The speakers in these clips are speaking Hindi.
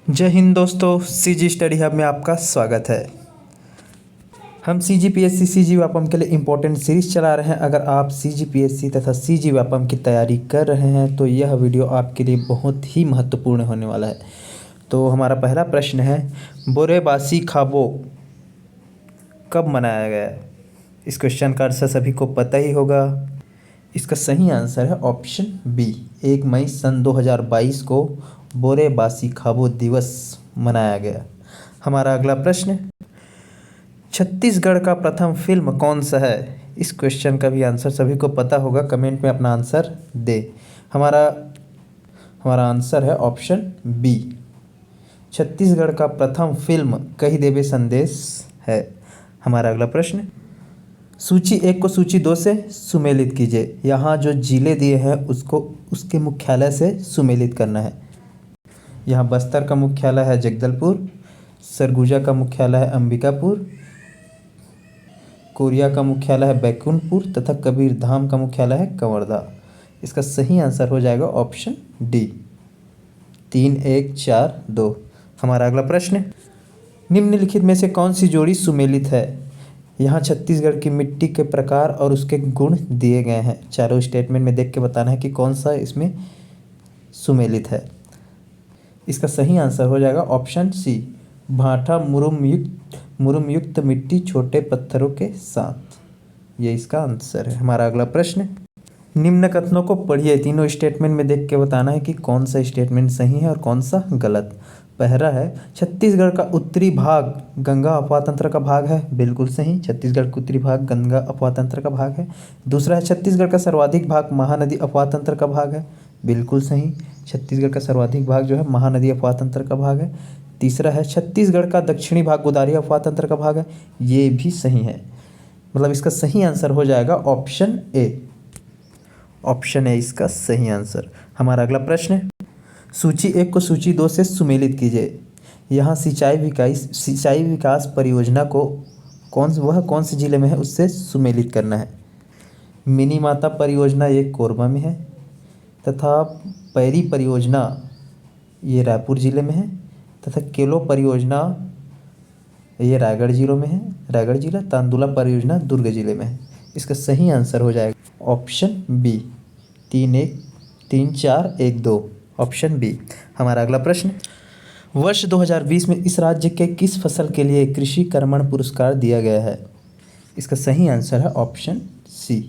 जय हिंद दोस्तों, सीजी स्टडी हब में आपका स्वागत है। हम सीजी पीएससी सीजी व्यापम के लिए इम्पोर्टेंट सीरीज चला रहे हैं। अगर आप सीजी पीएससी तथा सीजी व्यापम की तैयारी कर रहे हैं तो यह वीडियो आपके लिए बहुत ही महत्वपूर्ण होने वाला है। तो हमारा पहला प्रश्न है, बोरेबासी खाबो कब मनाया गया? इस क्वेश्चन का आंसर सभी को पता ही होगा। इसका सही आंसर है ऑप्शन बी, 1 मई सन 2022 को बोरेबासी खाबो दिवस मनाया गया। हमारा अगला प्रश्न, छत्तीसगढ़ का प्रथम फिल्म कौन सा है? इस क्वेश्चन का भी आंसर सभी को पता होगा, कमेंट में अपना आंसर दे। हमारा आंसर है ऑप्शन बी, छत्तीसगढ़ का प्रथम फिल्म कही देवे संदेश है। हमारा अगला प्रश्न, सूची 1 को सूची 2 से सुमेलित कीजिए। यहाँ जो जिले दिए हैं उसको उसके मुख्यालय से सुमेलित करना है। यहाँ बस्तर का मुख्यालय है जगदलपुर, सरगुजा का मुख्यालय है अंबिकापुर, कोरिया का मुख्यालय है बैकुंठपुर तथा कबीरधाम का मुख्यालय है कंवरधा। इसका सही आंसर हो जाएगा ऑप्शन डी, 3, 1, 4, 2। हमारा अगला प्रश्न, निम्नलिखित में से कौन सी जोड़ी सुमेलित है? यहाँ छत्तीसगढ़ की मिट्टी के प्रकार और उसके गुण दिए गए हैं। चारों स्टेटमेंट में देख के बताना है कि कौन सा इसमें सुमेलित है। इसका सही आंसर हो जाएगा ऑप्शन सी, भाठा मुरुम युक्त मिट्टी छोटे पत्थरों के साथ। ये इसका आंसर है। हमारा अगला प्रश्न, निम्न कथनों को पढ़िए। तीनों स्टेटमेंट में देख के बताना है कि कौन सा स्टेटमेंट सही है और कौन सा गलत। पहला है, छत्तीसगढ़ का उत्तरी भाग गंगा अपवाह तंत्र का भाग है। बिल्कुल सही, छत्तीसगढ़ का उत्तरी भाग गंगा अपवाह तंत्र का भाग है। दूसरा है, छत्तीसगढ़ का सर्वाधिक भाग महानदी अपवाह तंत्र का भाग है। बिल्कुल सही, छत्तीसगढ़ का सर्वाधिक भाग जो है महानदी अपवाह तंत्र का भाग है। तीसरा है, छत्तीसगढ़ का दक्षिणी भाग गोदावरी अपवाह तंत्र का भाग है। ये भी सही है, मतलब इसका सही आंसर हो जाएगा ऑप्शन ए। ऑप्शन ए इसका सही आंसर। हमारा अगला प्रश्न है, सूची 1 को सूची 2 से सुमेलित कीजिए। यहाँ सिंचाई विकास परियोजना को कौन से जिले में है उससे सुमेलित करना है। मिनी माता परियोजना ये कोरबा में है तथा पैरी परियोजना ये रायपुर जिले में है तथा केलो परियोजना ये रायगढ़ जिला। तांदुला परियोजना दुर्ग जिले में है। इसका सही आंसर हो जाएगा ऑप्शन बी, 3, 4, 1, 2। Option B. हमारा अगला प्रश्न, वर्ष 2020 में इस राज्य के किस फसल के लिए कृषि कर्मण पुरस्कार दिया गया है? इसका सही आंसर है ऑप्शन सी,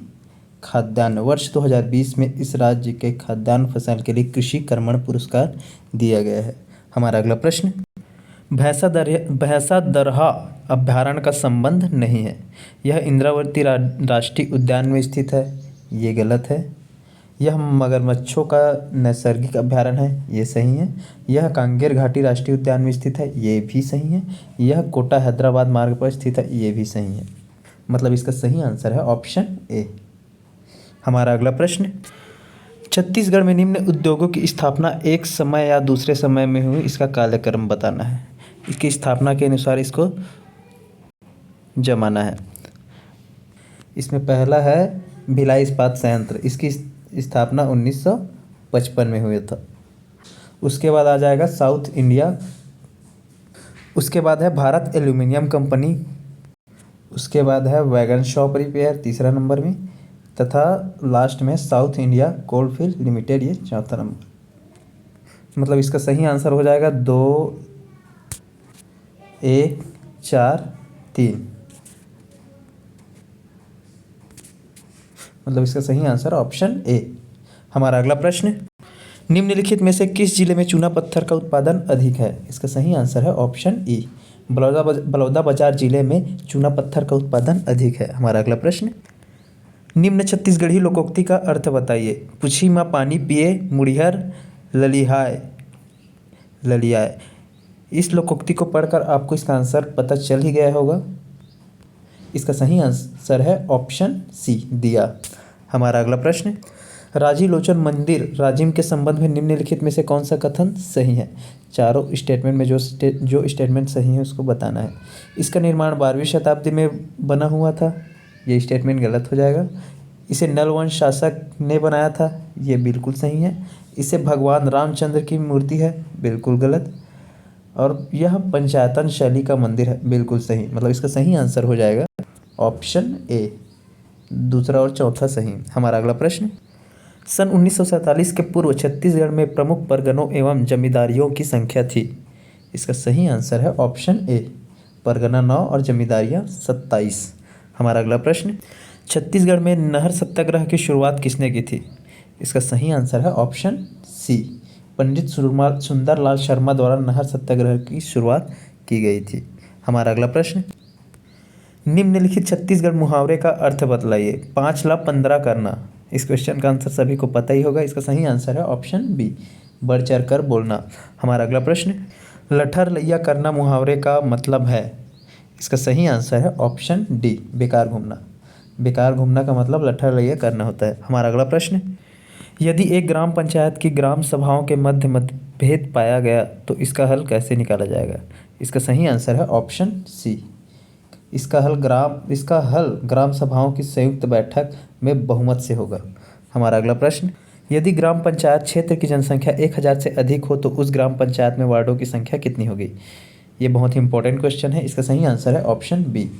खाद्यान्न। वर्ष 2020 में इस राज्य के खाद्यान्न फसल के लिए कृषि कर्मण पुरस्कार दिया गया है। हमारा अगला प्रश्न, भैंसा दरहा अभ्यारण्य का संबंध नहीं है। यह इंद्रावती राष्ट्रीय उद्यान में स्थित है। ये गलत है। यह मगरमच्छों का नैसर्गिक अभ्यारण्य है। ये सही है। यह कांगेर घाटी राष्ट्रीय उद्यान में स्थित है। ये भी सही है। यह कोटा हैदराबाद मार्ग पर स्थित है। ये भी सही है। मतलब इसका सही आंसर है ऑप्शन ए। हमारा अगला प्रश्न, छत्तीसगढ़ में निम्न उद्योगों की स्थापना एक समय या दूसरे समय में हुई, इसका कालक्रम बताना है। इसकी स्थापना के अनुसार इसको जमाना है। इसमें पहला है भिलाई इस्पात संयंत्र, इसकी स्थापना 1955 में हुआ था। उसके बाद आ जाएगा साउथ इंडिया। उसके बाद है भारत एल्यूमिनियम कंपनी। उसके बाद है वैगन शॉप रिपेयर तीसरा नंबर में, तथा लास्ट में साउथ इंडिया कोलफील्ड लिमिटेड ये चौथा नंबर। मतलब इसका सही आंसर हो जाएगा 2, 1, 4, 3। मतलब इसका सही आंसर ऑप्शन ए। हमारा अगला प्रश्न, निम्नलिखित में से किस जिले में चूना पत्थर का उत्पादन अधिक है? इसका सही आंसर है ऑप्शन ई, बलौदाबाजार जिले में चूना पत्थर का उत्पादन अधिक है। हमारा अगला प्रश्न, निम्न छत्तीसगढ़ी लोकोक्ति का अर्थ बताइए। पूछी माँ पानी पिए मुड़िहर ललियाए। इस लोकोक्ति को पढ़कर आपको इसका आंसर पता चल ही गया होगा। इसका सही आंसर है ऑप्शन सी, दिया। हमारा अगला प्रश्न, राजी लोचन मंदिर राजिम के संबंध में निम्नलिखित में से कौन सा कथन सही है? चारों स्टेटमेंट में जो स्टेटमेंट सही है उसको बताना है। इसका निर्माण 12वीं शताब्दी में बना हुआ था। ये स्टेटमेंट गलत हो जाएगा। इसे नलवंश शासक ने बनाया था। ये बिल्कुल सही है। इसे भगवान रामचंद्र की मूर्ति है। बिल्कुल गलत। और यह पंचायतन शैली का मंदिर है। बिल्कुल सही, मतलब इसका सही आंसर हो जाएगा ऑप्शन ए। दूसरा और चौथा सही। हमारा अगला प्रश्न, सन 1947 के पूर्व छत्तीसगढ़ में प्रमुख परगनों एवं जमींदारियों की संख्या थी। इसका सही आंसर है ऑप्शन ए, परगना 9 और जमींदारियाँ 27। हमारा अगला प्रश्न, छत्तीसगढ़ में नहर सत्याग्रह की शुरुआत किसने की थी? इसका सही आंसर है ऑप्शन सी, पंडित सुंदरलाल शर्मा द्वारा नहर सत्याग्रह की शुरुआत की गई थी। हमारा अगला प्रश्न, निम्नलिखित छत्तीसगढ़ मुहावरे का अर्थ बतलाइए। 5 ला 15 करना। इस क्वेश्चन का आंसर सभी को पता ही होगा। इसका सही आंसर है ऑप्शन बी, बढ़ चढ़ कर बोलना। हमारा अगला प्रश्न, लठर लैया करना मुहावरे का मतलब है। इसका सही आंसर है ऑप्शन डी, बेकार घूमना। बेकार घूमना का मतलब लठर लैया करना होता है। हमारा अगला प्रश्न, यदि एक ग्राम पंचायत की ग्राम सभाओं के मध्य मतभेद पाया गया तो इसका हल कैसे निकाला जाएगा? इसका सही आंसर है ऑप्शन सी, इसका हल ग्राम सभाओं की संयुक्त बैठक में बहुमत से होगा। हमारा अगला प्रश्न, यदि ग्राम पंचायत क्षेत्र की जनसंख्या 1000 से अधिक हो तो उस ग्राम पंचायत में वार्डों की संख्या कितनी होगी? ये बहुत ही इंपॉर्टेंट क्वेश्चन है। इसका सही आंसर है ऑप्शन बी,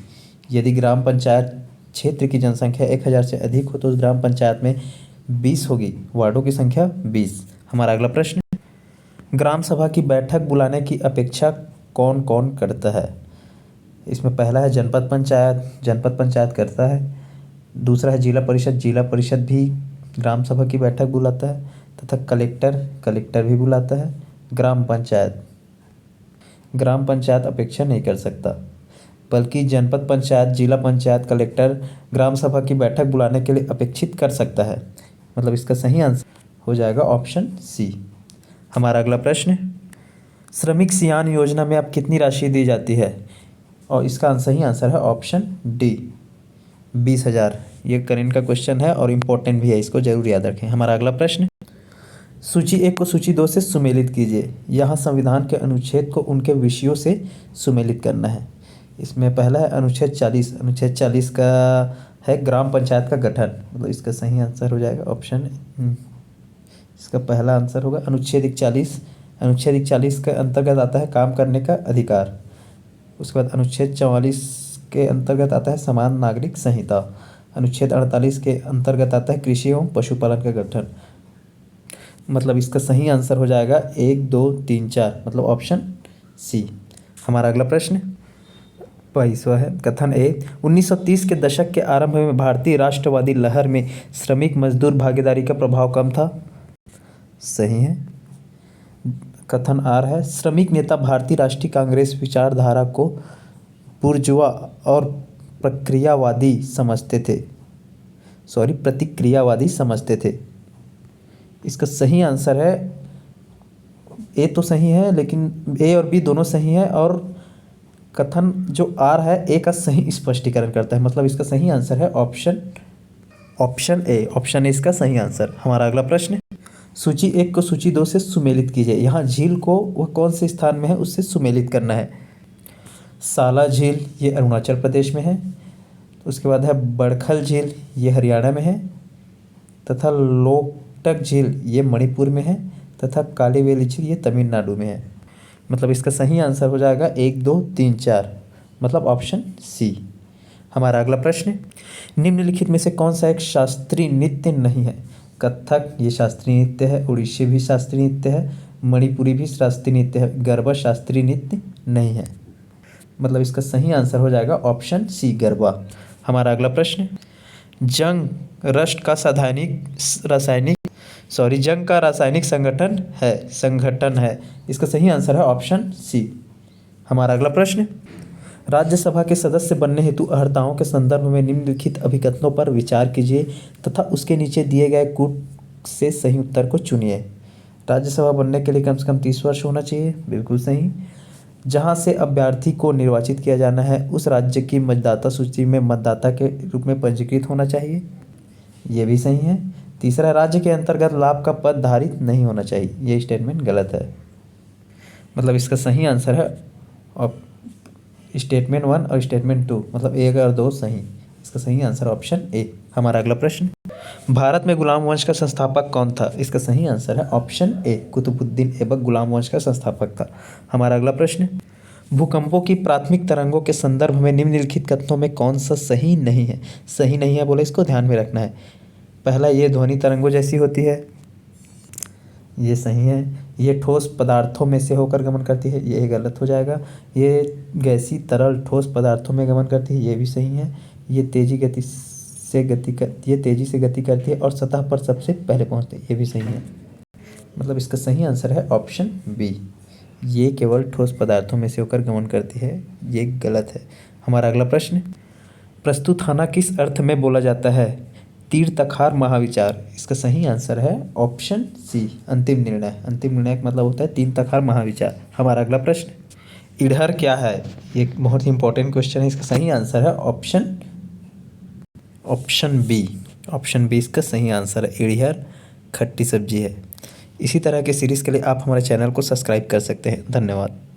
यदि ग्राम पंचायत क्षेत्र की जनसंख्या 1000 से अधिक हो तो उस ग्राम पंचायत में 20 होगी, वार्डों की संख्या 20। हमारा अगला प्रश्न, ग्राम सभा की बैठक बुलाने की अपेक्षा कौन कौन करता है? इसमें पहला है जनपद पंचायत करता है। दूसरा है जिला परिषद भी ग्राम सभा की बैठक बुलाता है। तथा कलेक्टर भी बुलाता है। ग्राम पंचायत अपेक्षा नहीं कर सकता, बल्कि जनपद पंचायत, जिला पंचायत, कलेक्टर ग्राम सभा की बैठक बुलाने के लिए अपेक्षित कर सकता है। मतलब इसका सही आंसर हो जाएगा ऑप्शन सी। हमारा अगला प्रश्न, श्रमिक सियान योजना में अब कितनी राशि दी जाती है? और इसका सही आंसर है ऑप्शन डी, 20,000। ये करंट का क्वेश्चन है और इम्पोर्टेंट भी है, इसको जरूर याद रखें। हमारा अगला प्रश्न, सूची 1 को सूची 2 से सुमेलित कीजिए। यहाँ संविधान के अनुच्छेद को उनके विषयों से सुमेलित करना है। इसमें पहला है अनुच्छेद 40। अनुच्छेद 40 का है ग्राम पंचायत का गठन, मतलब इसका सही आंसर हो जाएगा ऑप्शन, इसका पहला आंसर होगा अनुच्छेद 41। अनुच्छेद 41 के अंतर्गत आता है काम करने का अधिकार। उसके बाद अनुच्छेद 44 के अंतर्गत आता है समान नागरिक संहिता। अनुच्छेद 48 के अंतर्गत आता है कृषि एवं पशुपालन का गठन। मतलब इसका सही आंसर हो जाएगा 1, 2, 3, 4, मतलब ऑप्शन सी। हमारा अगला प्रश्न 22वां है। कथन ए, 1930 के दशक के आरंभ में भारतीय राष्ट्रवादी लहर में श्रमिक मजदूर भागीदारी का प्रभाव कम था। सही है। कथन आर है, श्रमिक नेता भारतीय राष्ट्रीय कांग्रेस विचारधारा को बुर्जुआ और प्रतिक्रियावादी समझते थे। इसका सही आंसर है, ए तो सही है, लेकिन ए और बी दोनों सही है, और कथन जो आर है ए का सही स्पष्टीकरण करता है। मतलब इसका सही आंसर है ऑप्शन ए। ऑप्शन ए इसका सही आंसर। हमारा अगला प्रश्न, सूची 1 को सूची 2 से सुमेलित कीजिए। यहाँ झील को वह कौन से स्थान में है उससे सुमेलित करना है। साला झील ये अरुणाचल प्रदेश में है। उसके बाद है बड़खल झील, ये हरियाणा में है। तथा लोकटक झील ये मणिपुर में है। तथा कालीवेली झील ये तमिलनाडु में है। मतलब इसका सही आंसर हो जाएगा 1, 2, 3, 4, मतलब ऑप्शन सी। हमारा अगला प्रश्न, निम्नलिखित में से कौन सा एक शास्त्रीय नृत्य नहीं है? कथक ये शास्त्रीय नृत्य है, उड़ीसी भी शास्त्रीय नृत्य है, मणिपुरी भी शास्त्रीय नृत्य है, गरबा शास्त्रीय नृत्य नहीं है। मतलब इसका सही आंसर हो जाएगा ऑप्शन सी, गरबा। हमारा अगला प्रश्न, जंग का रासायनिक संगठन है। इसका सही आंसर है ऑप्शन सी। हमारा अगला प्रश्न, राज्यसभा के सदस्य बनने हेतु अर्हताओं के संदर्भ में निम्नलिखित अभिकथनों पर विचार कीजिए तथा उसके नीचे दिए गए कूट से सही उत्तर को चुनिए। राज्यसभा बनने के लिए कम से कम 30 वर्ष होना चाहिए। बिल्कुल सही। जहां से अभ्यर्थी को निर्वाचित किया जाना है उस राज्य की मतदाता सूची में मतदाता के रूप में पंजीकृत होना चाहिए। ये भी सही है। तीसरा, राज्य के अंतर्गत लाभ का पद धारित नहीं होना चाहिए। ये स्टेटमेंट गलत है। मतलब इसका सही आंसर है स्टेटमेंट 1 और स्टेटमेंट 2, मतलब 1 और 2 सही। इसका सही आंसर ऑप्शन ए। हमारा अगला प्रश्न, भारत में गुलाम वंश का संस्थापक कौन था? इसका सही आंसर है ऑप्शन ए, कुतुबुद्दीन ऐबक गुलाम वंश का संस्थापक था। हमारा अगला प्रश्न, भूकंपों की प्राथमिक तरंगों के संदर्भ में निम्नलिखित कथनों में कौन सा सही नहीं है? सही नहीं है बोले, इसको ध्यान में रखना है। पहला, ये ध्वनि तरंगों जैसी होती है, ये सही है। ये ठोस पदार्थों में से होकर गमन करती है, ये गलत हो जाएगा। ये गैसीय तरल ठोस पदार्थों में गमन करती है, ये भी सही है। ये तेजी से गति करती है और सतह पर सबसे पहले पहुंचती है, ये भी सही है। मतलब इसका सही आंसर है ऑप्शन बी, ये केवल ठोस पदार्थों में से होकर गमन करती है, ये गलत है। हमारा अगला प्रश्न, प्रस्तुतहाना किस अर्थ में बोला जाता है? तीर तखार महाविचार। इसका सही आंसर है ऑप्शन सी, अंतिम निर्णय। अंतिम निर्णय का मतलब होता है तीन तखार महाविचार। हमारा अगला प्रश्न, इड़हर क्या है? ये बहुत ही इंपॉर्टेंट क्वेश्चन है। इसका सही आंसर है ऑप्शन बी। ऑप्शन बी इसका सही आंसर है, इड़हर खट्टी सब्जी है। इसी तरह के सीरीज़ के लिए आप हमारे चैनल को सब्सक्राइब कर सकते हैं। धन्यवाद।